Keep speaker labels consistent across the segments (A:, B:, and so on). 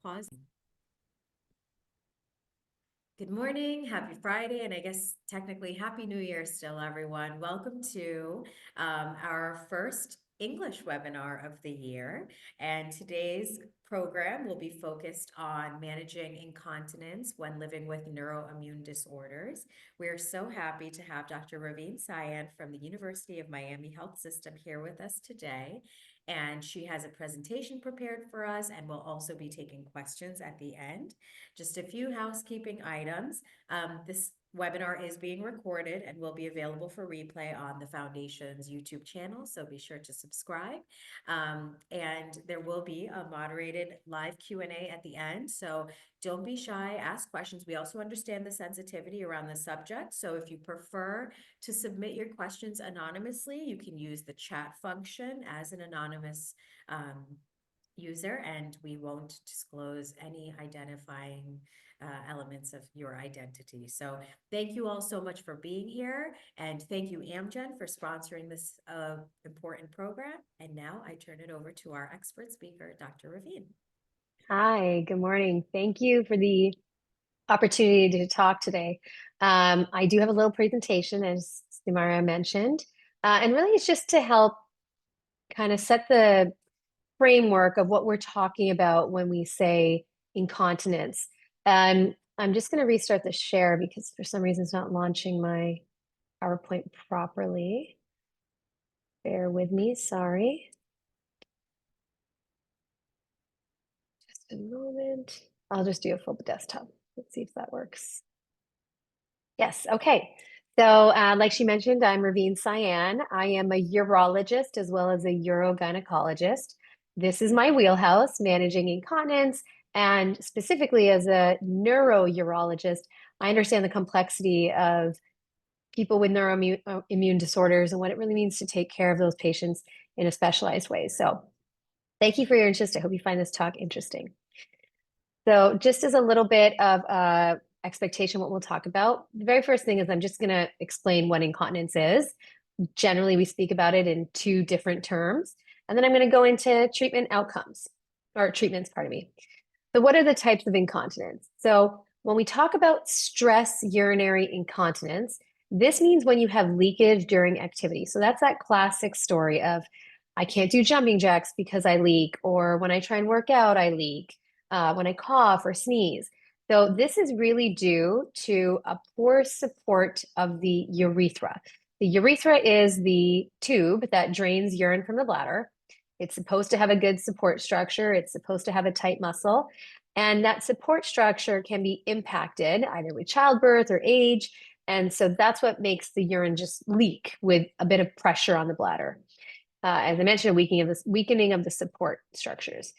A: Pause. Good morning, happy Friday, and I guess technically Happy New Year still, everyone. Welcome to our first English webinar of the year. And today's program will be focused on managing incontinence when living with neuroimmune disorders. We're so happy to have Dr. Raveen Syan from the University of Miami Health System here with us today. And she has a presentation prepared for us and will also be taking questions at the end. Just a few housekeeping items. This webinar is being recorded and will be available for replay on the Foundation's YouTube channel, so be sure to subscribe. And there will be a moderated live Q&A at the end, so don't be shy, ask questions. We also understand the sensitivity around the subject, so if you prefer to submit your questions anonymously, you can use the chat function as an anonymous user, and we won't disclose any identifying elements of your identity. So thank you all so much for being here, and thank you Amgen for sponsoring this important program. And now I turn it over to our expert speaker, Dr. Raveen.
B: Hi, good morning. Thank you for the opportunity to talk today. I do have a little presentation, as Sumaira mentioned, and really it's just to help kind of set the framework of what we're talking about when we say incontinence. I'm just going to restart the share because for some reason it's not launching my PowerPoint properly. Bear with me, sorry. Just a moment. I'll just do a full desktop. Let's see if that works. Yes, okay. So like she mentioned, I'm Raveen Syan. I am a urologist as well as a urogynecologist. This is my wheelhouse, managing incontinence, and specifically as a neurourologist, I understand the complexity of people with neuroimmune disorders and what it really means to take care of those patients in a specialized way. So thank you for your interest. I hope you find this talk interesting. So just as a little bit of expectation, what we'll talk about, the very first thing is I'm just going to explain what incontinence is. Generally, we speak about it in two different terms. And then I'm going to go into treatment outcomes, or treatments, pardon me. So what are the types of incontinence? So when we talk about stress urinary incontinence, this means when you have leakage during activity. So that's that classic story of, I can't do jumping jacks because I leak, or when I try and work out, I leak, when I cough or sneeze. So this is really due to a poor support of the urethra. The urethra is the tube that drains urine from the bladder. It's supposed to have a good support structure. It's supposed to have a tight muscle. And that support structure can be impacted either with childbirth or age. And so that's what makes the urine just leak with a bit of pressure on the bladder. As I mentioned, a weakening of the support structures.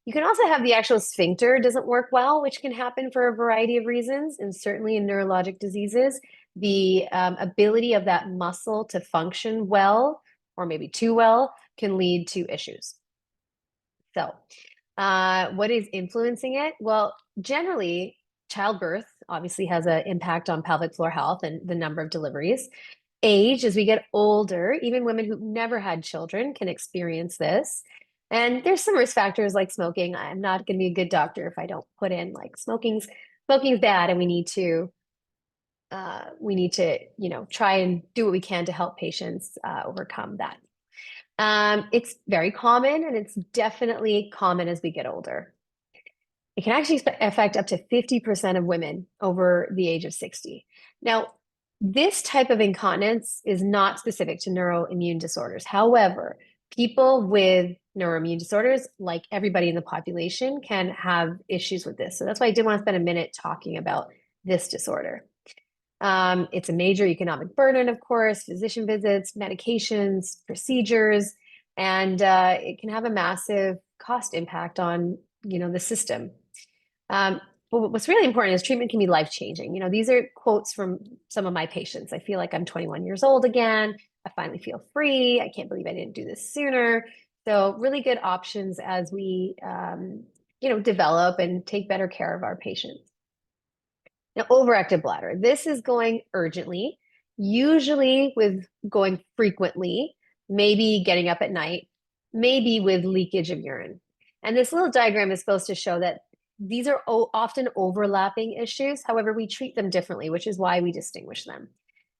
B: You can also have the actual sphincter doesn't work well, which can happen for a variety of reasons. And certainly in neurologic diseases, the ability of that muscle to function well, or maybe too well, can lead to issues. So what is influencing it? Well, generally, childbirth obviously has an impact on pelvic floor health and the number of deliveries. Age, as we get older, even women who've never had children can experience this. And there's some risk factors like smoking. I'm not going to be a good doctor if I don't put in like smoking's bad, and we need to try and do what we can to help patients overcome that. It's very common, and it's definitely common as we get older. It can actually affect up to 50% of women over the age of 60. Now, this type of incontinence is not specific to neuroimmune disorders. However, people with neuroimmune disorders, like everybody in the population, can have issues with this. So that's why I did want to spend a minute talking about this disorder. It's a major economic burden, of course, physician visits, medications, procedures, and it can have a massive cost impact on, the system. But what's really important is treatment can be life-changing. These are quotes from some of my patients. I feel like I'm 21 years old again. I finally feel free. I can't believe I didn't do this sooner. So really good options as we, develop and take better care of our patients. Now, overactive bladder. This is going urgently, usually with going frequently, maybe getting up at night, maybe with leakage of urine. And this little diagram is supposed to show that these are often overlapping issues. However, we treat them differently, which is why we distinguish them.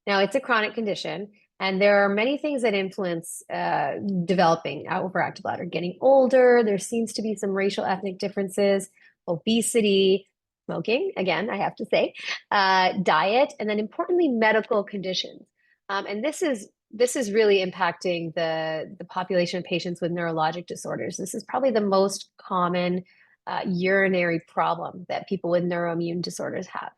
B: Now, it's a chronic condition, and there are many things that influence developing overactive bladder. Getting older, there seems to be some racial ethnic differences, obesity, smoking, again, I have to say, diet, and then importantly, medical conditions. And this is really impacting the population of patients with neurologic disorders. This is probably the most common urinary problem that people with neuroimmune disorders have.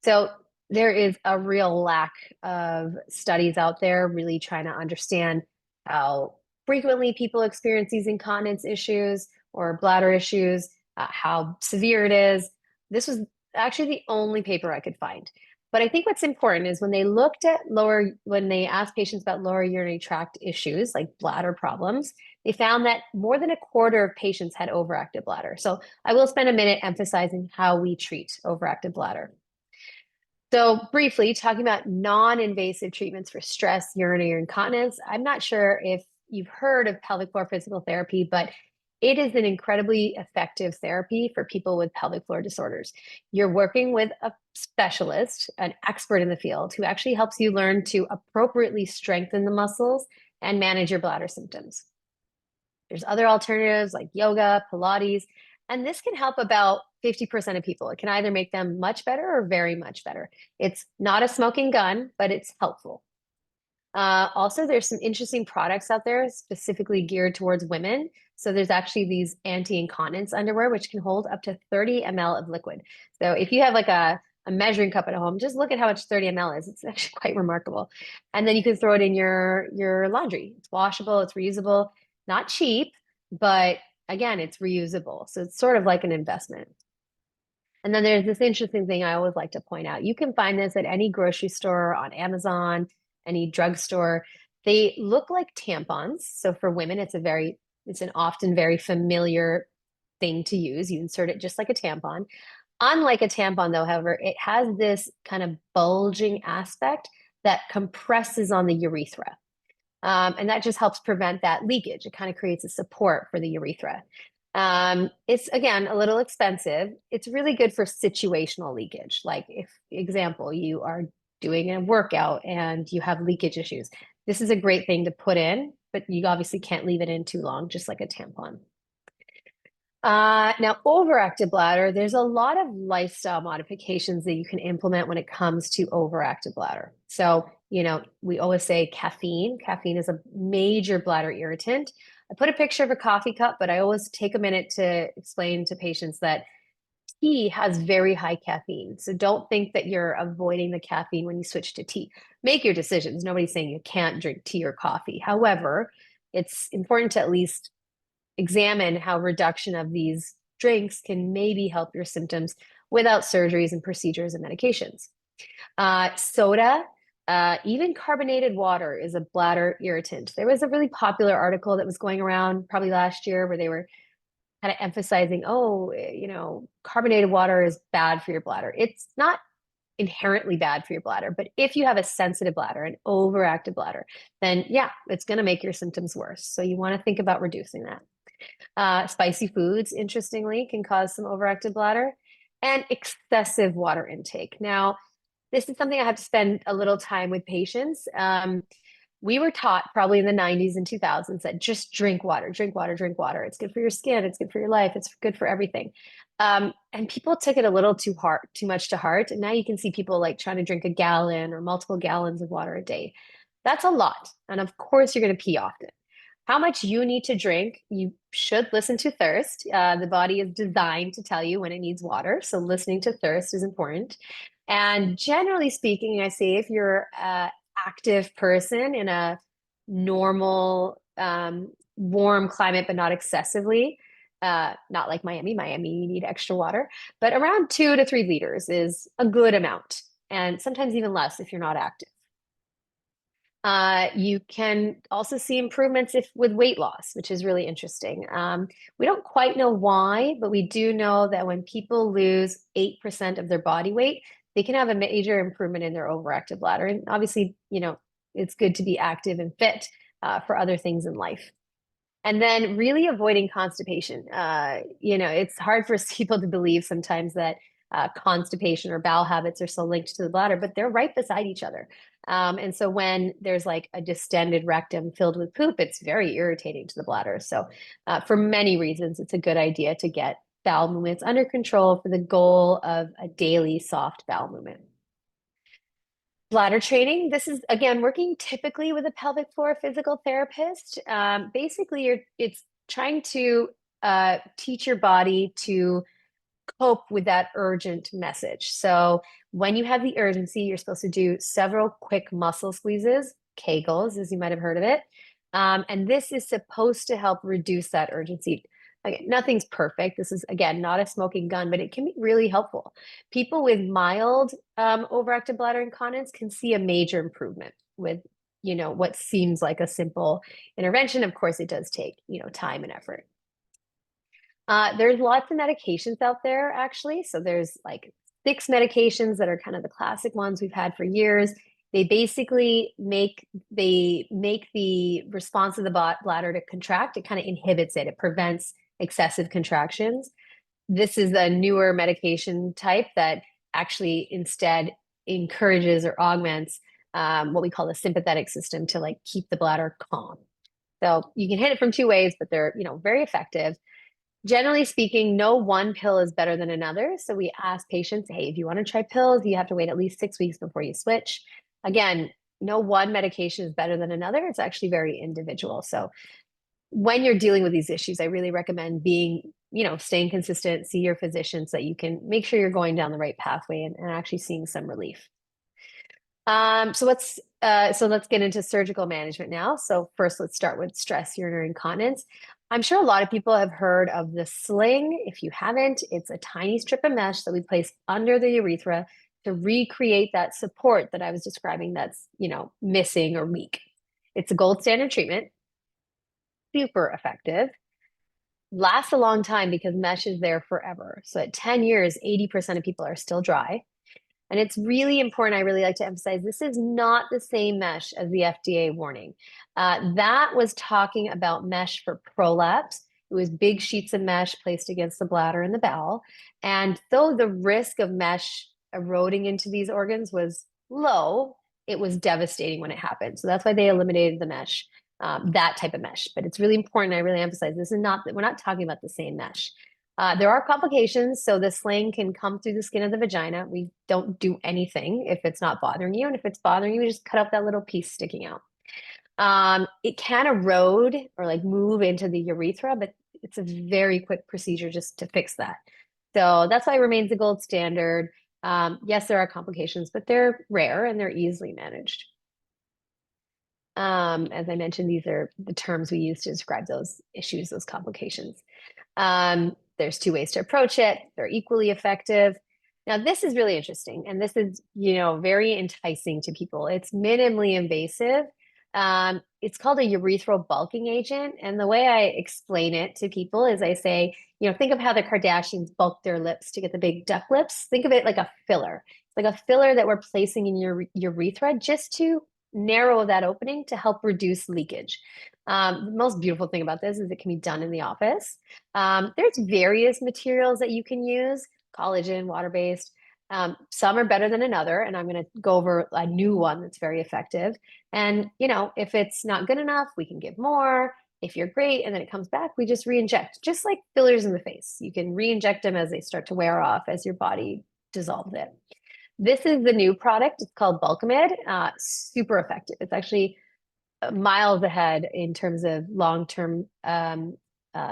B: So there is a real lack of studies out there really trying to understand how frequently people experience these incontinence issues or bladder issues, how severe it is. This was actually the only paper I could find. But I think what's important is when they asked patients about lower urinary tract issues like bladder problems, they found that more than a quarter of patients had overactive bladder. So I will spend a minute emphasizing how we treat overactive bladder. So briefly, talking about non-invasive treatments for stress, urinary incontinence, I'm not sure if you've heard of pelvic floor physical therapy, but it is an incredibly effective therapy for people with pelvic floor disorders. You're working with a specialist, an expert in the field, who actually helps you learn to appropriately strengthen the muscles and manage your bladder symptoms. There's other alternatives like yoga, Pilates, and this can help about 50% of people. It can either make them much better or very much better. It's not a smoking gun, but it's helpful. Also, there's some interesting products out there specifically geared towards women. So there's actually these anti-incontinence underwear, which can hold up to 30 ml of liquid. So if you have like a measuring cup at home, just look at how much 30 ml is. It's actually quite remarkable. And then you can throw it in your laundry. It's washable, it's reusable, not cheap, but again, it's reusable. So it's sort of like an investment. And then there's this interesting thing I always like to point out. You can find this at any grocery store, on Amazon, any drugstore. They look like tampons. So for women, it's an often very familiar thing to use. You insert it just like a tampon. Unlike a tampon, though, however, it has this kind of bulging aspect that compresses on the urethra. And that just helps prevent that leakage. It kind of creates a support for the urethra. It's again a little expensive. It's really good for situational leakage. Like if, example, you are doing a workout and you have leakage issues. This is a great thing to put in, but you obviously can't leave it in too long, just like a tampon. Now, overactive bladder, there's a lot of lifestyle modifications that you can implement when it comes to overactive bladder. So, we always say caffeine. Caffeine is a major bladder irritant. I put a picture of a coffee cup, but I always take a minute to explain to patients that tea has very high caffeine. So don't think that you're avoiding the caffeine when you switch to tea. Make your decisions. Nobody's saying you can't drink tea or coffee. However, it's important to at least examine how reduction of these drinks can maybe help your symptoms without surgeries and procedures and medications. Soda, even carbonated water is a bladder irritant. There was a really popular article that was going around probably last year where they were kind of emphasizing, carbonated water is bad for your bladder. It's not inherently bad for your bladder, but if you have a sensitive bladder, an overactive bladder, then yeah, it's going to make your symptoms worse. So you want to think about reducing that. Spicy foods, interestingly, can cause some overactive bladder, and excessive water intake. Now, this is something I have to spend a little time with patients. We were taught probably in the 90s and 2000s that just drink water, drink water, drink water. It's good for your skin. It's good for your life. It's good for everything. And people took it a little too much to heart. And now you can see people like trying to drink a gallon or multiple gallons of water a day. That's a lot. And of course, you're going to pee often. How much you need to drink, you should listen to thirst. The body is designed to tell you when it needs water. So listening to thirst is important. And generally speaking, I say if you're an active person in a normal, warm climate, but not excessively, not like Miami. Miami, you need extra water, but around 2 to 3 liters is a good amount. And sometimes even less if you're not active. You can also see improvements with weight loss, which is really interesting. We don't quite know why, but we do know that when people lose 8% of their body weight, they can have a major improvement in their overactive bladder. And obviously, it's good to be active and fit for other things in life. And then really avoiding constipation. It's hard for people to believe sometimes that constipation or bowel habits are so linked to the bladder, but they're right beside each other. And so when there's like a distended rectum filled with poop, it's very irritating to the bladder. So for many reasons, it's a good idea to get bowel movements under control for the goal of a daily soft bowel movement. Bladder training. This is again working typically with a pelvic floor physical therapist. Basically, it's trying to teach your body to cope with that urgent message. So when you have the urgency, you're supposed to do several quick muscle squeezes, Kegels, as you might have heard of it. And this is supposed to help reduce that urgency. Again, nothing's perfect. This is, again, not a smoking gun, but it can be really helpful. People with mild overactive bladder incontinence can see a major improvement with, what seems like a simple intervention. Of course, it does take, time and effort. There's lots of medications out there, actually. So there's like 6 medications that are kind of the classic ones we've had for years. They basically make the response of the bladder to contract. It kind of inhibits it. It prevents excessive contractions. This is a newer medication type that actually instead encourages or augments what we call the sympathetic system to like keep the bladder calm. So you can hit it from 2 ways, but they're, very effective. Generally speaking, no one pill is better than another. So we ask patients, hey, if you want to try pills, you have to wait at least 6 weeks before you switch. Again, no one medication is better than another. It's actually very individual. So when you're dealing with these issues, I really recommend staying consistent, see your physician so that you can make sure you're going down the right pathway and actually seeing some relief. So let's get into surgical management now. So first, let's start with stress urinary incontinence. I'm sure a lot of people have heard of the sling. If you haven't, it's a tiny strip of mesh that we place under the urethra to recreate that support that I was describing that's, missing or weak. It's a gold standard treatment, super effective, lasts a long time because mesh is there forever. So at 10 years, 80% of people are still dry. And it's really important. I really like to emphasize this is not the same mesh as the FDA warning. That was talking about mesh for prolapse. It was big sheets of mesh placed against the bladder and the bowel. And though the risk of mesh eroding into these organs was low, it was devastating when it happened. So that's why they eliminated the mesh, that type of mesh. But it's really important. I really emphasize this is not, we're not talking about the same mesh. There are complications. So the sling can come through the skin of the vagina. We don't do anything if it's not bothering you. And if it's bothering you, we just cut out that little piece sticking out. It can erode or like move into the urethra, but it's a very quick procedure just to fix that. So that's why it remains the gold standard. Yes, there are complications, but they're rare and they're easily managed. As I mentioned, these are the terms we use to describe those issues, those complications. There's 2 ways to approach it. They're equally effective. Now, this is really interesting, and this is, very enticing to people. It's minimally invasive. It's called a urethral bulking agent. And the way I explain it to people is I say, think of how the Kardashians bulk their lips to get the big duck lips. Think of it like a filler. It's like a filler that we're placing in your urethra just to narrow that opening to help reduce leakage. The most beautiful thing about this is it can be done in the office. There's various materials that you can use, collagen, water-based. Some are better than another, and I'm going to go over a new one that's very effective. And, if it's not good enough, we can give more. If you're great and then it comes back, we just re-inject, just like fillers in the face. You can re-inject them as they start to wear off, as your body dissolves it. This is the new product. It's called Bulkamid. Super effective. It's actually miles ahead in terms of long-term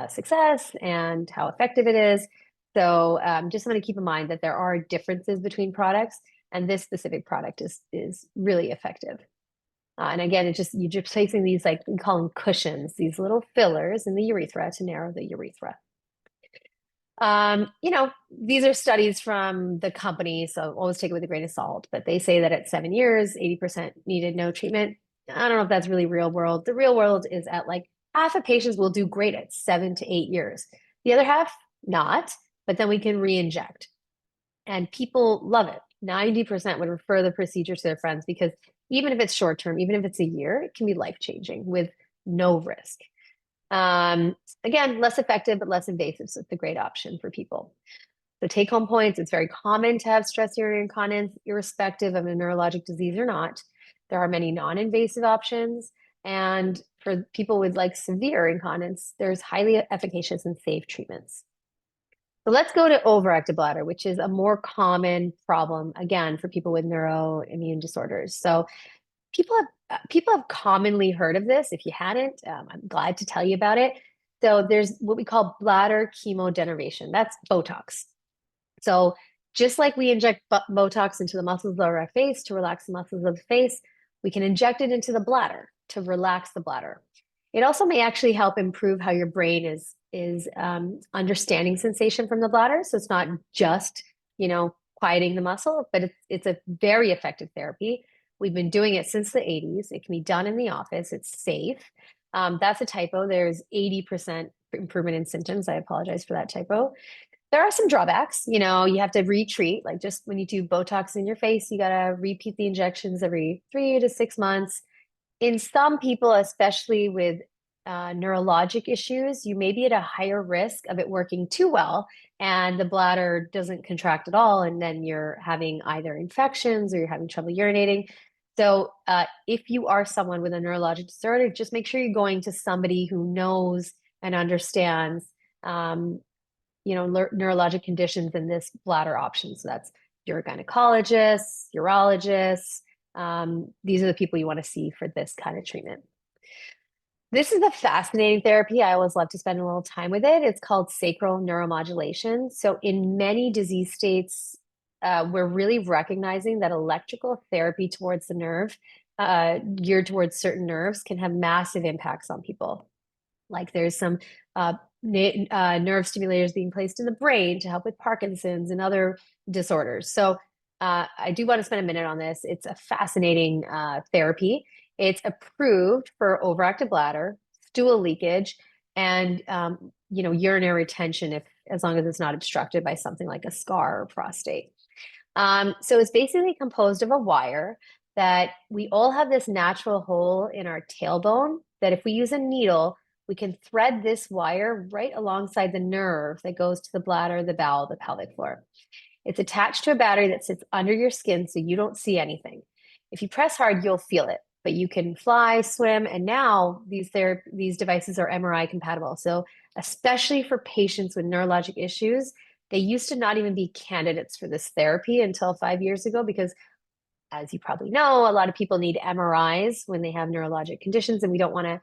B: success and how effective it is. So just something to keep in mind that there are differences between products, and this specific product is really effective. And again, you're just placing these, like we call them cushions, these little fillers in the urethra to narrow the urethra. These are studies from the company, so always take it with a grain of salt, but they say that at 7 years, 80% needed no treatment. I don't know if that's really real world. The real world is at like half of patients will do great at 7 to 8 years. The other half, not, but then we can re-inject. And people love it. 90% would refer the procedure to their friends because even if it's short term, even if it's a year, it can be life-changing with no risk. Again, less effective, but less invasive. So it's a great option for people. So take home points, it's very common to have stress urinary incontinence, irrespective of a neurologic disease or not. There are many non-invasive options. And for people with like severe incontinence, there's highly efficacious and safe treatments. So let's go to overactive bladder, which is a more common problem, again, for people with neuroimmune disorders. So people have commonly heard of this. If you hadn't, I'm glad to tell you about it. So there's what we call bladder chemodenervation. That's Botox. So just like we inject Botox into the muscles of our face to relax the muscles of the face, we can inject it into the bladder to relax the bladder. It also may actually help improve how your brain is understanding sensation from the bladder. So it's not just, quieting the muscle, but it's a very effective therapy. We've been doing it since the 80s. It can be done in the office. It's safe. That's a typo. There's 80% improvement in symptoms. I apologize for that typo. There are some drawbacks. You have to retreat. Like just when you do Botox in your face, you got to repeat the injections every 3 to 6 months. In some people, especially with neurologic issues, you may be at a higher risk of it working too well and the bladder doesn't contract at all. And then you're having either infections or you're having trouble urinating. So if you are someone with a neurologic disorder, just make sure you're going to somebody who knows and understands neurologic conditions and this bladder option. So that's your gynecologist, urologist. These are the people you want to see for this kind of treatment. This is a fascinating therapy. I always love to spend a little time with it. It's called sacral neuromodulation. So in many disease states, we're really recognizing that electrical therapy towards the nerve, geared towards certain nerves, can have massive impacts on people. Like there's some nerve stimulators being placed in the brain to help with Parkinson's and other disorders. So I do want to spend a minute on this. It's a fascinating therapy. It's approved for overactive bladder, stool leakage, and urinary retention as long as it's not obstructed by something like a scar or prostate. So it's basically composed of a wire that we all have this natural hole in our tailbone that if we use a needle, we can thread this wire right alongside the nerve that goes to the bladder, the bowel, the pelvic floor. It's attached to a battery that sits under your skin so you don't see anything. If you press hard, you'll feel it, but you can fly, swim, and now these devices are MRI compatible. So especially for patients with neurologic issues, they used to not even be candidates for this therapy until 5 years ago because, as you probably know, a lot of people need MRIs when they have neurologic conditions, and we don't want to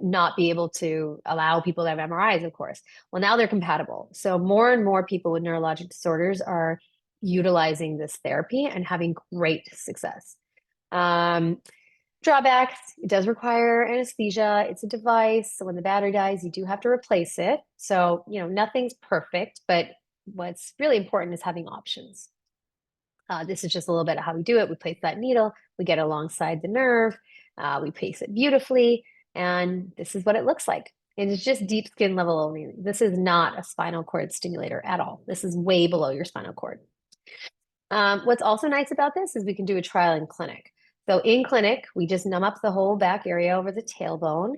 B: not be able to allow people to have MRIs, of course. Well, now they're compatible. So more and more people with neurologic disorders are utilizing this therapy and having great success. Drawbacks, it does require anesthesia. It's a device. So when the battery dies, you do have to replace it. So, nothing's perfect, but what's really important is having options. This is just a little bit of how we do it. We place that needle, we get alongside the nerve, we place it beautifully, and this is what it looks like. And it's just deep skin level only. This is not a spinal cord stimulator at all. This is way below your spinal cord. What's also nice about this is we can do a trial in clinic. So in clinic, we just numb up the whole back area over the tailbone,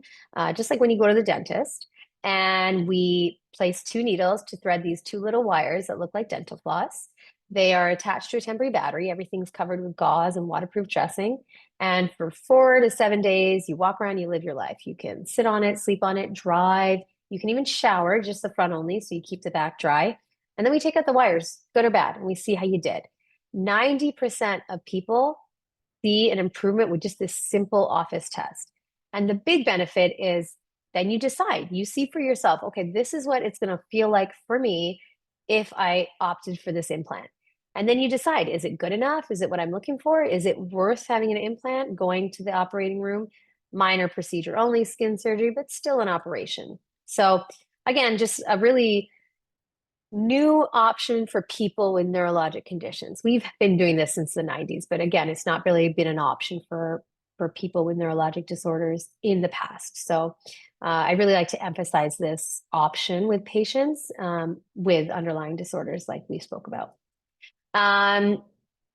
B: just like when you go to the dentist. And we place 2 needles to thread these 2 little wires that look like dental floss. They are attached to a temporary battery. Everything's covered with gauze and waterproof dressing. And for 4 to 7 days, you walk around, you live your life. You can sit on it, sleep on it, drive. You can even shower, just the front only, so you keep the back dry. And then we take out the wires, good or bad, and we see how you did. 90% of people see an improvement with just this simple office test. And the big benefit is then you decide, you see for yourself, okay, this is what it's going to feel like for me if I opted for this implant. And then you decide, is it good enough? Is it what I'm looking for? Is it worth having an implant, going to the operating room? Minor procedure only, skin surgery, but still an operation. So again, just a really new option for people with neurologic conditions. We've been doing this since the 90s, but again, it's not really been an option for people with neurologic disorders in the past. So I really like to emphasize this option with patients with underlying disorders like we spoke about. I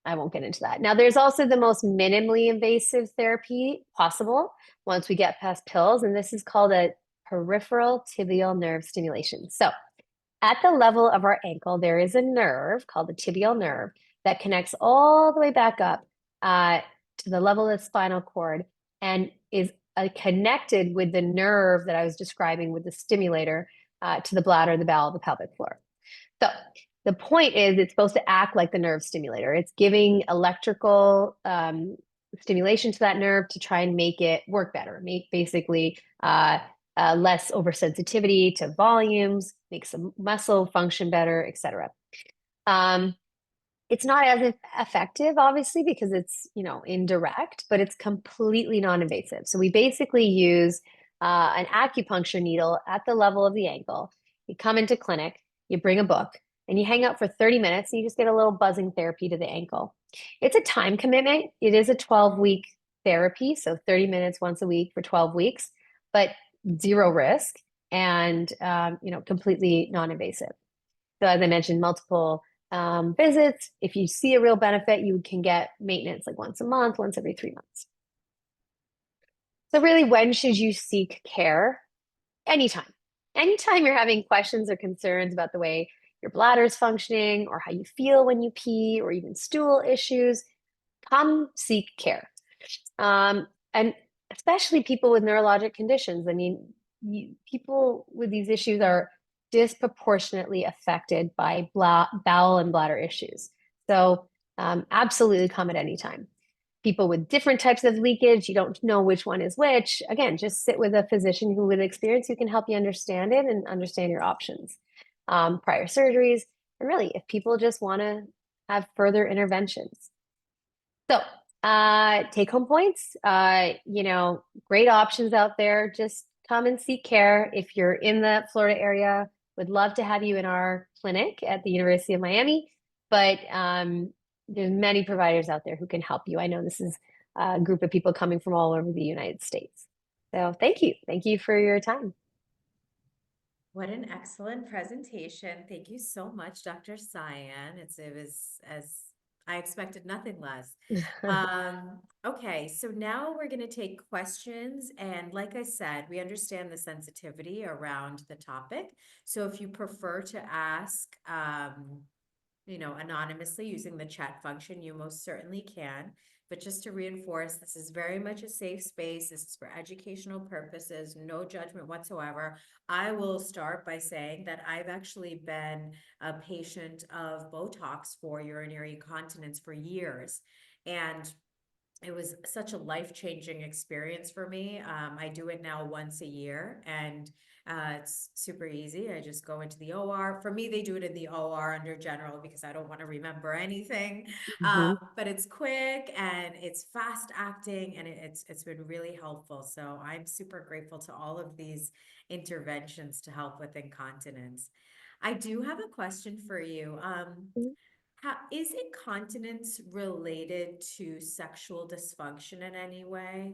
B: won't get into that. Now, there's also the most minimally invasive therapy possible once we get past pills, and this is called a peripheral tibial nerve stimulation. So at the level of our ankle, there is a nerve called the tibial nerve that connects all the way back up to the level of the spinal cord and is connected with the nerve that I was describing with the stimulator to the bladder, the bowel, the pelvic floor. So the point is it's supposed to act like the nerve stimulator. It's giving electrical stimulation to that nerve to try and make it work better, make basically less oversensitivity to volumes, makes the muscle function better, etc. It's not as effective, obviously, because it's, indirect, but it's completely non-invasive. So we basically use an acupuncture needle at the level of the ankle. You come into clinic, you bring a book, and you hang out for 30 minutes, and you just get a little buzzing therapy to the ankle. It's a time commitment. It is a 12-week therapy, so 30 minutes once a week for 12 weeks, but zero risk and, completely non-invasive. So as I mentioned, multiple visits. If you see a real benefit, you can get maintenance like once a month, once every 3 months. So really, when should you seek care? Anytime. Anytime you're having questions or concerns about the way your bladder is functioning or how you feel when you pee or even stool issues, come seek care. And especially people with neurologic conditions. I mean, people with these issues are disproportionately affected by bowel and bladder issues. So absolutely come at any time. People with different types of leakage, you don't know which one is which. Again, just sit with a physician who with experience who can help you understand it and understand your options. Prior surgeries, and really, if people just want to have further interventions. So take home points, great options out there. Just come and seek care. If you're in the Florida area, would love to have you in our clinic at the University of Miami. But there's many providers out there who can help you. I know this is a group of people coming from all over the United States. So thank you. Thank you for your time.
A: What an excellent presentation. Thank you so much, Dr. Syan. It was as I expected, nothing less. Okay, so now we're going to take questions. And like I said, we understand the sensitivity around the topic. So if you prefer to ask, anonymously using the chat function, you most certainly can. But just to reinforce, this is very much a safe space. This is for educational purposes, no judgment whatsoever. I will start by saying that I've actually been a patient of Botox for urinary incontinence for years. And it was such a life-changing experience for me. I do it now once a year, and it's super easy. I just go into the OR. For me, they do it in the OR under general because I don't want to remember anything.
B: Mhm.
A: But it's quick and it's fast acting, and it's been really helpful. So I'm super grateful to all of these interventions to help with incontinence. I do have a question for you. Is incontinence related to sexual dysfunction in any way?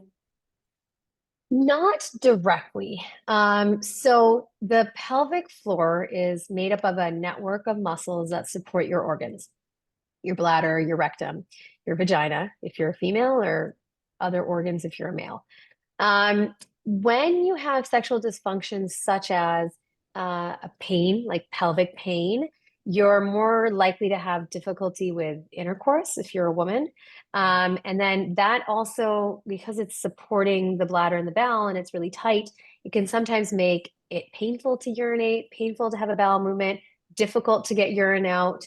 B: Not directly. So the pelvic floor is made up of a network of muscles that support your organs, your bladder, your rectum, your vagina, if you're a female, or other organs if you're a male. When you have sexual dysfunctions such as a pain, like pelvic pain, you're more likely to have difficulty with intercourse if you're a woman.
A: Yeah.
B: And then that also, because it's supporting the bladder and the bowel and it's really tight, it can sometimes make it painful to urinate, painful to have a bowel movement, difficult to get urine out.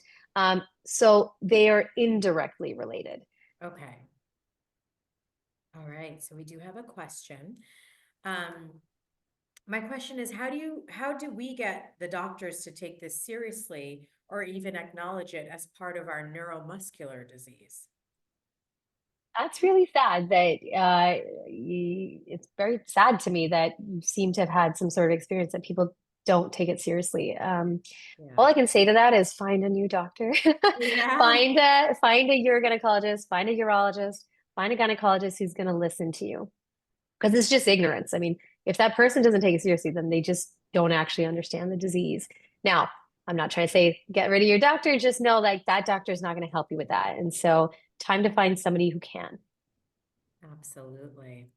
B: So they are indirectly related.
A: Okay. All right. So we do have a question. Um, my question is, how do we get the doctors to take this seriously or even acknowledge it as part of our neuromuscular disease?
B: That's really sad that it's very sad to me that you seem to have had some sort of experience that people don't take it seriously. All
A: Yeah.
B: I can say to that is find a new doctor.
A: Yeah.
B: Find a urogynecologist, find a urologist, find a gynecologist who's going to listen to you. Because it's just ignorance. I mean, if that person doesn't take it seriously, then they just don't actually understand the disease. Now, I'm not trying to say get rid of your doctor, just know like that doctor is not going to help you with that. And so time to find somebody who can.
A: Absolutely.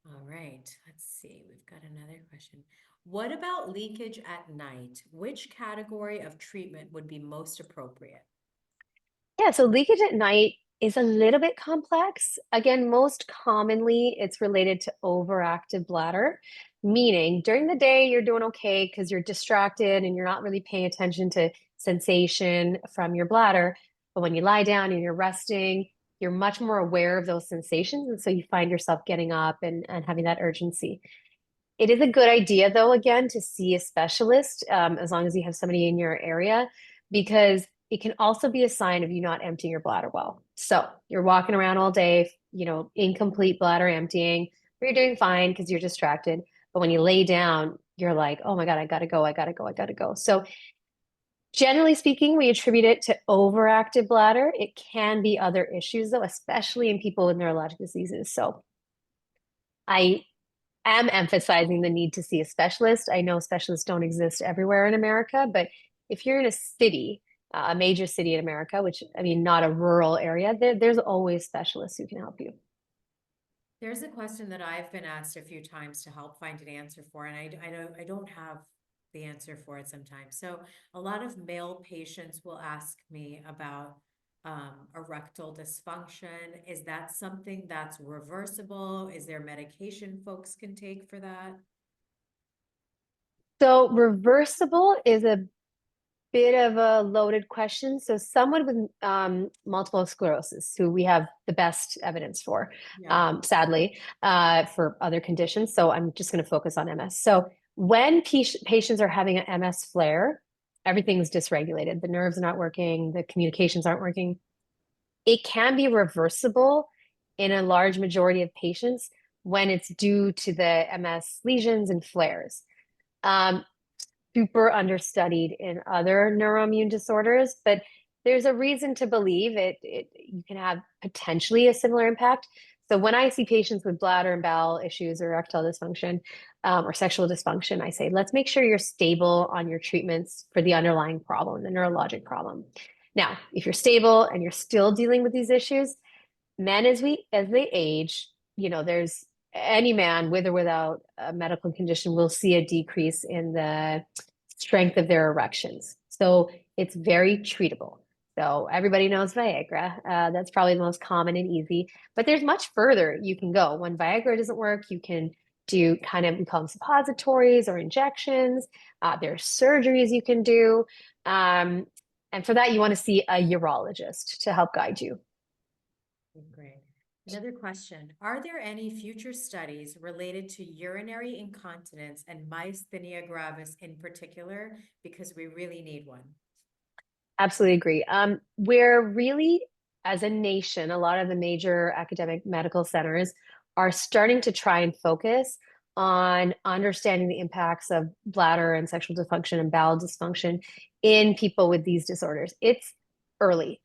A: All right. Let's see. We've got another question. What about leakage at night? Which category of treatment would be most appropriate?
B: Yeah, so leakage at night is a little bit complex. Again, most commonly it's related to overactive bladder, meaning during the day you're doing okay because you're distracted and you're not really paying attention to sensation from your bladder. But when you lie down and you're resting, you're much more aware of those sensations. And so you find yourself getting up and having that urgency. It is a good idea, though, again, to see a specialist as long as you have somebody in your area, because it can also be a sign of you not emptying your bladder well. So you're walking around all day, incomplete bladder emptying, or you're doing fine because you're distracted. But when you lay down, you're like, oh my God, I gotta go, I gotta go, I gotta go. So generally speaking, we attribute it to overactive bladder. It can be other issues, though, especially in people with neurologic diseases. So I am emphasizing the need to see a specialist. I know specialists don't exist everywhere in America, but if you're in a city, a major city in America, which I mean, not a rural area, there's always specialists who can help you.
A: There's a question that I've been asked a few times to help find an answer for, and I don't have the answer for it sometimes. So a lot of male patients will ask me about erectile dysfunction. Is that something that's reversible? Is there medication folks can take for that?
B: So reversible is a bit of a loaded question. So someone with multiple sclerosis, who we have the best evidence for,
A: Yeah.
B: sadly, for other conditions. So I'm just going to focus on MS. So when patients are having an MS flare, everything's dysregulated. The nerves are not working, the communications aren't working. It can be reversible in a large majority of patients when it's due to the MS lesions and flares. Um, Super understudied in other neuroimmune disorders, but there's a reason to believe it you can have potentially a similar impact. So when I see patients with bladder and bowel issues or erectile dysfunction or sexual dysfunction, I say, let's make sure you're stable on your treatments for the underlying problem, the neurologic problem. Now, if you're stable and you're still dealing with these issues, men as they age, there's any man with or without a medical condition will see a decrease in the strength of their erections. So it's very treatable. So everybody knows Viagra. That's probably the most common and easy. But there's much further you can go. When Viagra doesn't work, you can do kind of, we call them suppositories or injections. There's surgeries you can do. And for that, you want to see a urologist to help guide you.
A: Great. Another question. Are there any future studies related to urinary incontinence and myasthenia gravis in particular? Because we really need one.
B: Absolutely agree. We're really, as a nation, a lot of the major academic medical centers are starting to try and focus on understanding the impacts of bladder and sexual dysfunction and bowel dysfunction in people with these disorders. It's early.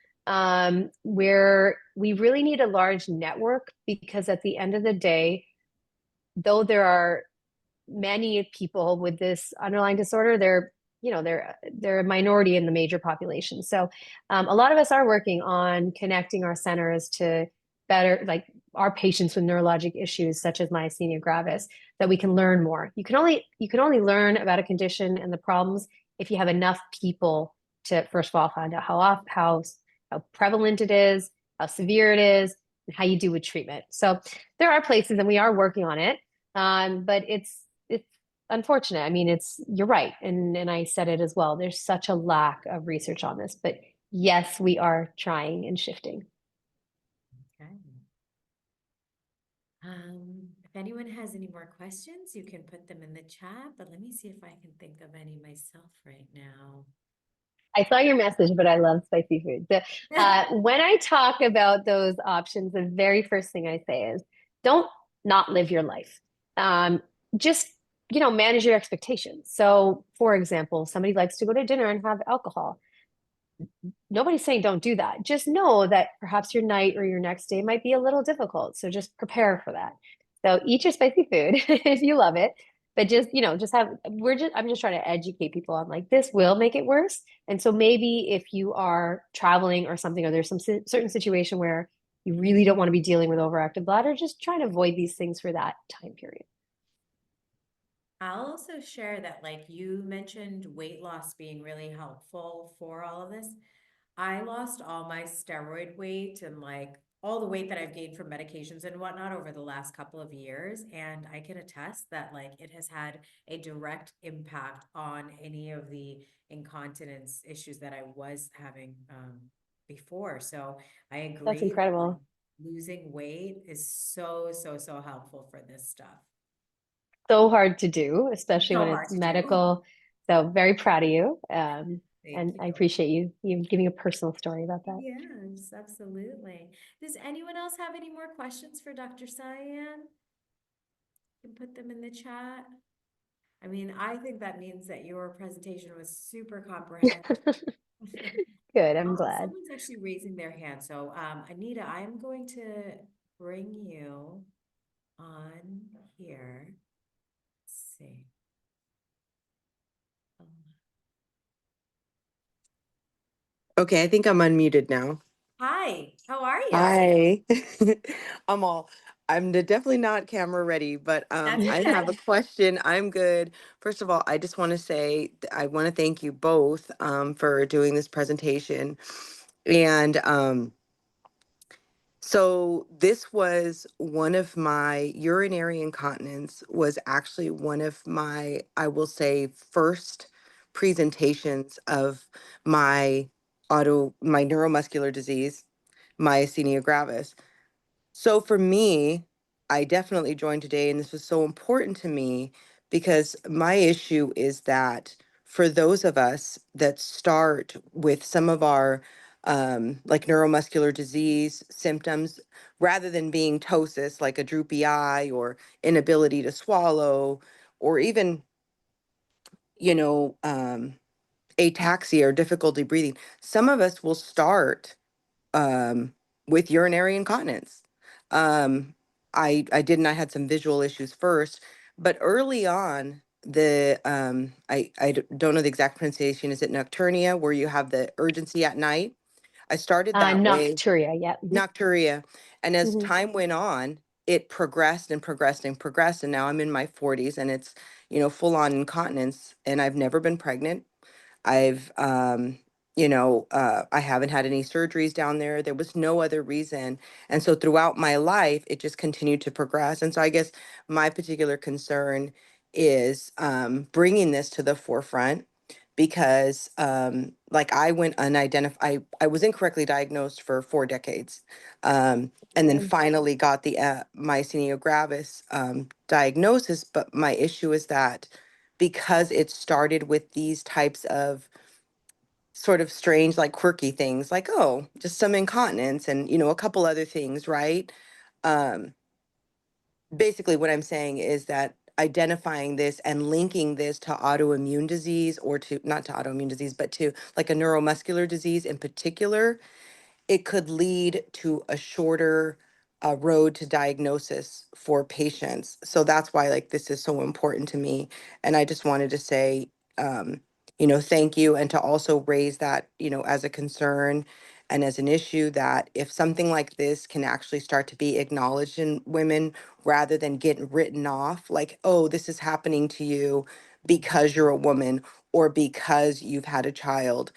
B: Where we really need a large network because at the end of the day, though there are many people with this underlying disorder, they're a minority in the major population. So a lot of us are working on connecting our centers to better, like our patients with neurologic issues such as myasthenia gravis, that we can learn more. You can only learn about a condition and the problems if you have enough people to first of all find out how prevalent it is, how severe it is, and how you do with treatment. So there are places, and we are working on it. But it's unfortunate. I mean, you're right, and I said it as well. There's such a lack of research on this, but yes, we are trying and shifting.
A: Okay. If anyone has any more questions, you can put them in the chat, but let me see if I can think of any myself right now.
B: I saw your message, but I love spicy food. When I talk about those options, the very first thing I say is don't not live your life. Just, manage your expectations. So, for example, somebody likes to go to dinner and have alcohol. Nobody's saying don't do that. Just know that perhaps your night or your next day might be a little difficult. So just prepare for that. So eat your spicy food if you love it. But just, I'm just trying to educate people on like this will make it worse. And so maybe if you are traveling or something, or there's some certain situation where you really don't want to be dealing with overactive bladder, just try to avoid these things for that time period.
A: I'll also share that, like you mentioned, weight loss being really helpful for all of this. I lost all my steroid weight and like all the weight that I've gained from medications and whatnot over the last couple of years. And I can attest that like it has had a direct impact on any of the incontinence issues that I was having before. So I
B: That's
A: agree that like
B: incredible.
A: losing weight is so, so, so helpful for this stuff.
B: So hard to do, especially
A: So
B: when it's
A: hard to do.
B: medical. So very proud of you.
A: Thank
B: And I
A: you.
B: appreciate you giving a personal story about that.
A: Yes, absolutely. Does anyone else have any more questions for Dr. Cyan? You can put them in the chat. I mean, I think that means that your presentation was super comprehensive.
B: Good, I'm
A: Oh,
B: glad.
A: someone's actually raising their hand. So, Anita, I'm going to bring you on here. Let's see. Um,
C: Okay, I think I'm unmuted now.
A: Hi, how are you?
C: Hi. I'm all, definitely not camera ready, but
A: That's
C: I have a
A: okay.
C: question. I'm good. First of all, I just want to say I want to thank you both for doing this presentation. And so this was one of my urinary incontinence was actually one of my, I will say, first presentations of my my neuromuscular disease, myasthenia gravis. So for me, I definitely joined today, and this was so important to me because my issue is that for those of us that start with some of our like neuromuscular disease symptoms, rather than being ptosis, like a droopy eye or inability to swallow, or even, you know, ataxia or difficulty breathing, some of us will start with urinary incontinence. Um, I didn't. I had some visual issues first, but early on, don't know the exact pronunciation. Is it nocturnia, where you have the urgency at night? I started that way,
B: Nocturia, yeah.
C: nocturia, and as
B: Mhm.
C: time went on, it progressed and progressed and progressed, and now I'm in my 40s, and it's full on incontinence, and I've never been pregnant. I've, I haven't had any surgeries down there. There was no other reason. And so throughout my life, it just continued to progress. And so I guess my particular concern is bringing this to the forefront because, like, I went unidentified. I was incorrectly diagnosed for 4 decades, and then
B: Good.
C: finally got the myasthenia gravis diagnosis. But my issue is that because it started with these types of sort of strange, like quirky things, like, oh, just some incontinence and, a couple other things, right? Um, Basically, what I'm saying is that identifying this and linking this to autoimmune disease or to not to autoimmune disease, but to like a neuromuscular disease in particular, it could lead to a shorter road to diagnosis for patients. So that's why like this is so important to me. And I just wanted to say, um, thank you, and to also raise that, as a concern and as an issue that if something like this can actually start to be acknowledged in women rather than getting written off, like, oh, this is happening to you because you're a woman or because you've had a child.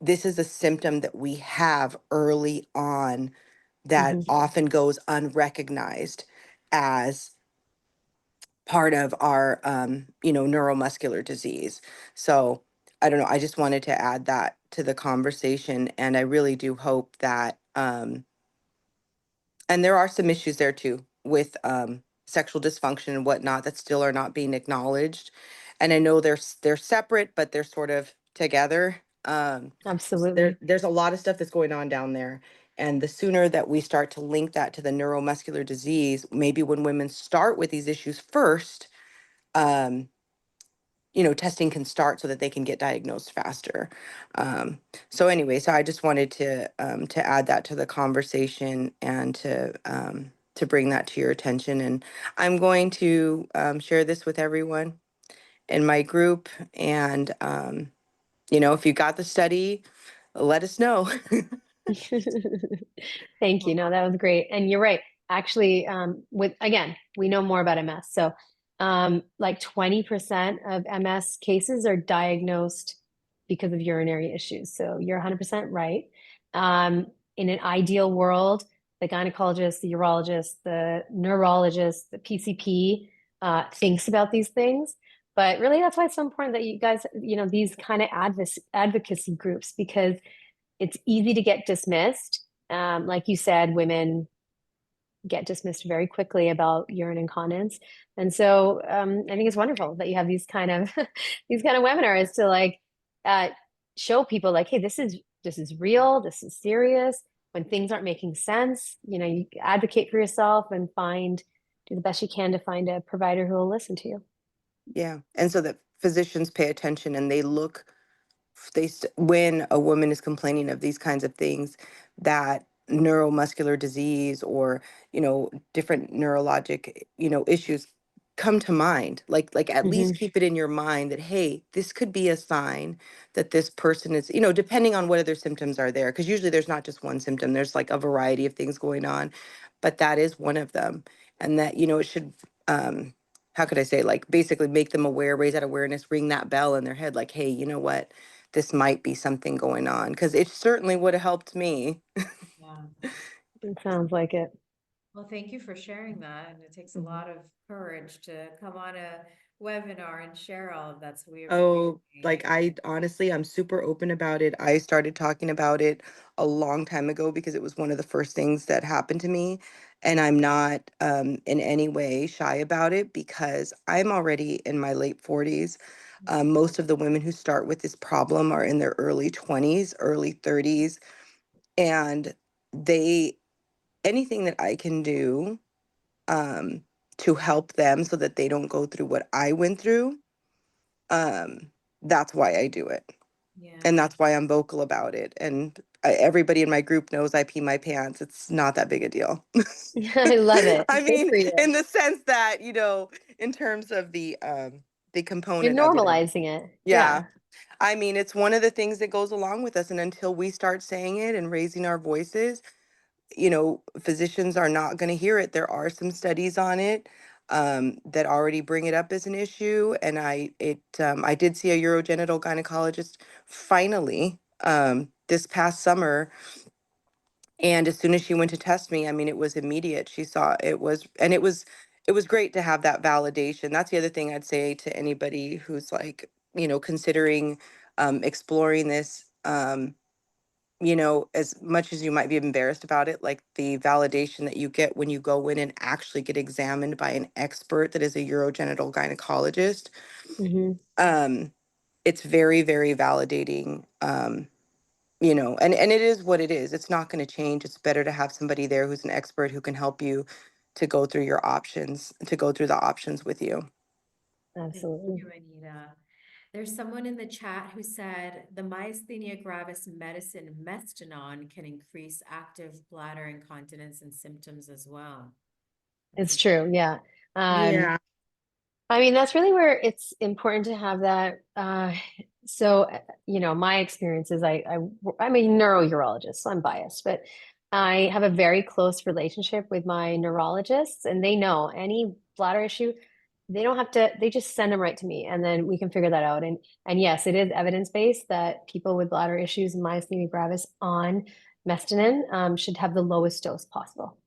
C: This is a symptom that we have early on that
B: Mhm.
C: often goes unrecognized as part of our neuromuscular disease. So I don't know, I just wanted to add that to the conversation, and I really do hope that and there are some issues there too with sexual dysfunction and whatnot that still are not being acknowledged, and I know they're separate but they're sort of together.
B: Absolutely.
C: There's a lot of stuff that's going on down there, and the sooner that we start to link that to the neuromuscular disease, maybe when women start with these issues first, um, testing can start so that they can get diagnosed faster. Um, so anyway, so I just wanted to add that to the conversation and to bring that to your attention. And I'm going to share this with everyone in my group. And if you got the study, let us know.
B: Thank you. No, that was great. And you're right. Actually, with again, we know more about MS. So Like 20% of MS cases are diagnosed because of urinary issues. So you're 100% right. In an ideal world, the gynecologist, the urologist, the neurologist, the PCP thinks about these things. But really, that's why it's so important that you guys, these kind of advocacy groups, because it's easy to get dismissed. Like you said, women get dismissed very quickly about urine incontinence. And so I think it's wonderful that you have these kind of these kind of webinars to like uh, show people like, hey, this is real, this is serious. When things aren't making sense, you advocate for yourself and do the best you can to find a provider who will listen to you.
C: Yeah. And so that physicians pay attention and they look, when a woman is complaining of these kinds of things, that neuromuscular disease or, different neurologic, issues come to mind. Like at least
B: Hmm.
C: keep it in your mind that, hey, this could be a sign that this person is, depending on what other symptoms are there, because usually there's not just one symptom, there's like a variety of things going on, but that is one of them. And that, it should, how could I say, like basically make them aware, raise that awareness, ring that bell in their head, like, hey, you know what? This might be something going on, because it certainly would have helped me.
A: Yeah.
B: It sounds like it.
A: Well, thank you for sharing that. And it takes a
B: Mhm.
A: lot of courage to come on a webinar and share all of that. So we appreciate
C: Oh, like I honestly, I'm super open about it. I started talking about it a long time ago because it was one of the first things that happened to me. And I'm not in any way shy about it because I'm already in my late 40s. Most of the women who start with this problem are in their early 20s, early 30s. And they, anything that I can do um, to help them so that they don't go through what I went through, um, that's why I do it. And
A: Yeah.
C: that's why I'm vocal about it. And everybody in my group knows I pee my pants. It's not that big a deal.
B: I love it.
C: I
B: Good
C: mean,
B: for you.
C: in the sense that, in terms of the
B: You're
C: component of it.
B: normalizing it.
C: Yeah.
B: Yeah.
C: I mean, it's one of the things that goes along with us. And until we start saying it and raising our voices, physicians are not going to hear it. There are some studies on it that already bring it up as an issue, and I did see a urogenital gynecologist finally this past summer, and as soon as she went to test me, I mean, it was immediate. She saw it was, and it was great to have that validation. That's the other thing I'd say to anybody who's like, considering exploring this. As much as you might be embarrassed about it, like the validation that you get when you go in and actually get examined by an expert that is a urogenital gynecologist,
B: Hmm.
C: um, it's very, very validating. And it is what it is. It's not going to change. It's better to have somebody there who's an expert who can help you to go through your options, to go through the options with you.
A: Thank
B: Absolutely.
A: you, Anita. There's someone in the chat who said the myasthenia gravis medicine mestinon can increase active bladder incontinence and symptoms as well. That's
B: It's true. Yeah. Um,
C: Yeah.
B: I mean, that's really where it's important to have that. My experience is I'm a neurourologist, so I'm biased, but I have a very close relationship with my neurologists, and they know any bladder issue, they don't have to, they just send them right to me, and then we can figure that out. And yes, it is evidence-based that people with bladder issues and myasthenia gravis on mestinon should have the lowest dose possible.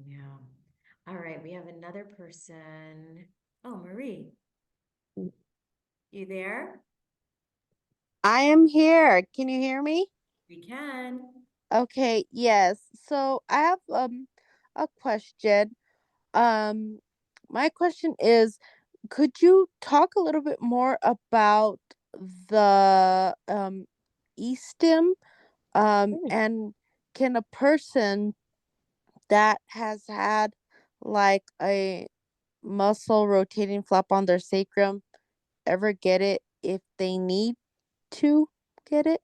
A: Yeah. All right, we have another person. Oh, Marie, you there?
D: I am here. Can you hear me?
A: We can.
D: Okay, yes. So I have a question. Um my question is, could you talk a little bit more about the e-stim,
B: Mm,
D: and can a person that has had like a muscle rotating flap on their sacrum ever get it if they need to get it?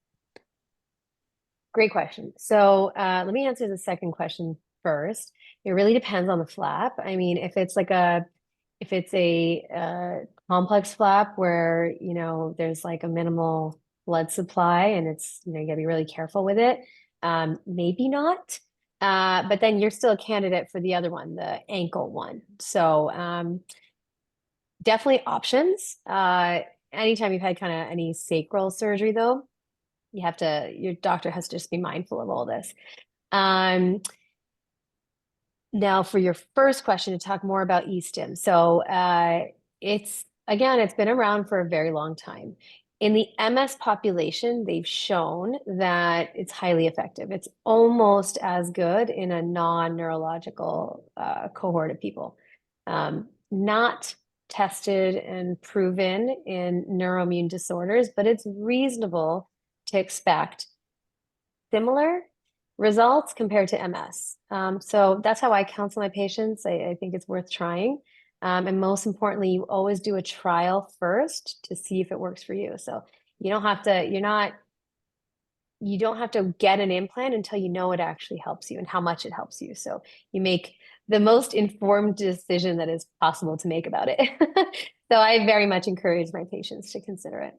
B: Great question. So let me answer the second question first. It really depends on the flap. I mean, if it's a complex flap where, there's like a minimal blood supply and it's, you gotta be really careful with it. Maybe not. But then you're still a candidate for the other one, the ankle one. So Definitely options. Anytime you've had kind of any sacral surgery, though, your doctor has to just be mindful of all this. Um, Now, for your first question, to talk more about e-stim. So, it's been around for a very long time. In the MS population, they've shown that it's highly effective. It's almost as good in a non-neurological cohort of people. Not tested and proven in neuroimmune disorders, but it's reasonable to expect similar results compared to MS. So that's how I counsel my patients. I think it's worth trying. And most importantly, you always do a trial first to see if it works for you. So you don't have to, you don't have to get an implant until you know it actually helps you and how much it helps you. So you make the most informed decision that is possible to make about it. So I very much encourage my patients to consider it.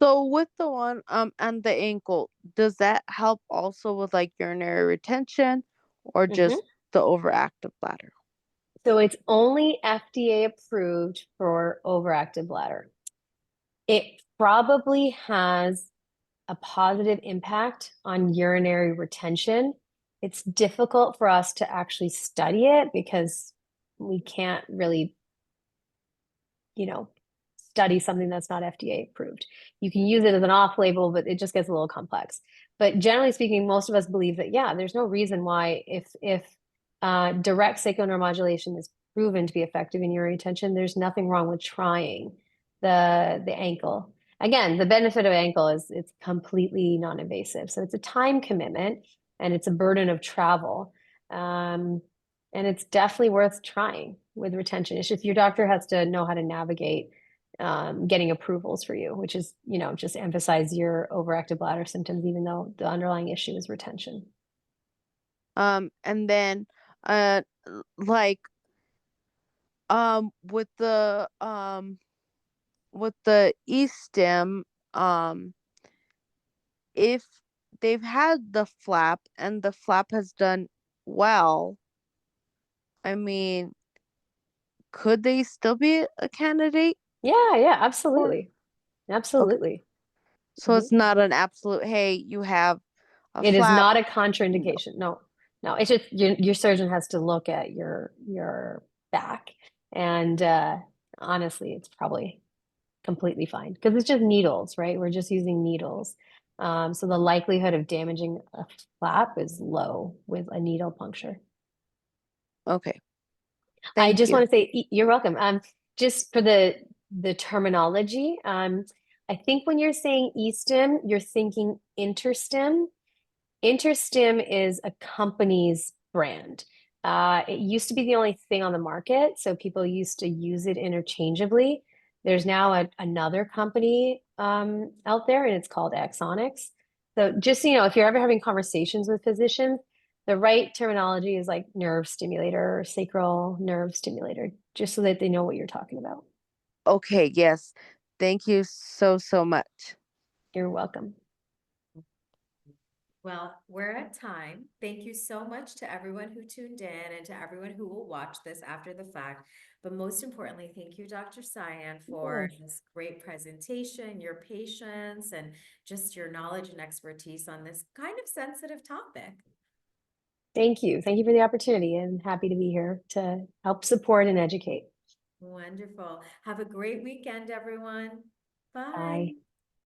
D: So with the one and the ankle, does that help also with like urinary retention or
B: Mhm.
D: just the overactive bladder?
B: So it's only FDA approved for overactive bladder. It probably has a positive impact on urinary retention. It's difficult for us to actually study it because we can't really, you know, study something that's not FDA approved. You can use it as an off label, but it just gets a little complex. But generally speaking, most of us believe that, yeah, there's no reason why if direct sacral neuromodulation is proven to be effective in urinary retention, there's nothing wrong with trying the ankle. Again, the benefit of ankle is it's completely non-invasive. So it's a time commitment and it's a burden of travel. And it's definitely worth trying with retention. It's just your doctor has to know how to navigate getting approvals for you, which is, just emphasize your overactive bladder symptoms, even though the underlying issue is retention.
D: And then uh like with the e-stim, um if they've had the flap and the flap has done well, I mean, could they still be a candidate
B: Yeah,
D: for?
B: absolutely.
D: Okay.
B: Absolutely.
D: So
B: Mhm.
D: it's not an absolute, hey, you have a
B: It is
D: flap.
B: not a
D: No.
B: contraindication. No, no. It's just your surgeon has to look at your back. And honestly, it's probably completely fine because it's just needles, right? We're just using needles. So the likelihood of damaging a flap is low with a needle puncture.
D: Okay.
B: I
D: Thank
B: just
D: you.
B: want to say you're welcome. Just for the terminology, I think when you're saying e-stim, you're thinking interstim. Interstim is a company's brand. It used to be the only thing on the market, so people used to use it interchangeably. There's now another company out there, and it's called Axonics. So just so you know, if you're ever having conversations with physicians, the right terminology is like nerve stimulator or sacral nerve stimulator, just so that they know what you're talking about.
D: Okay, yes. Thank you so, so much.
B: You're welcome.
A: Well, we're at time. Thank you so much to everyone who tuned in and to everyone who will watch this after the fact. But most importantly, thank you, Dr. Syan, for this great presentation, your patience, and just your knowledge and expertise on this kind of sensitive topic.
B: Thank you. Thank you for the opportunity and happy to be here to help support and educate.
A: Wonderful. Have a great weekend, everyone. Bye.
B: Bye.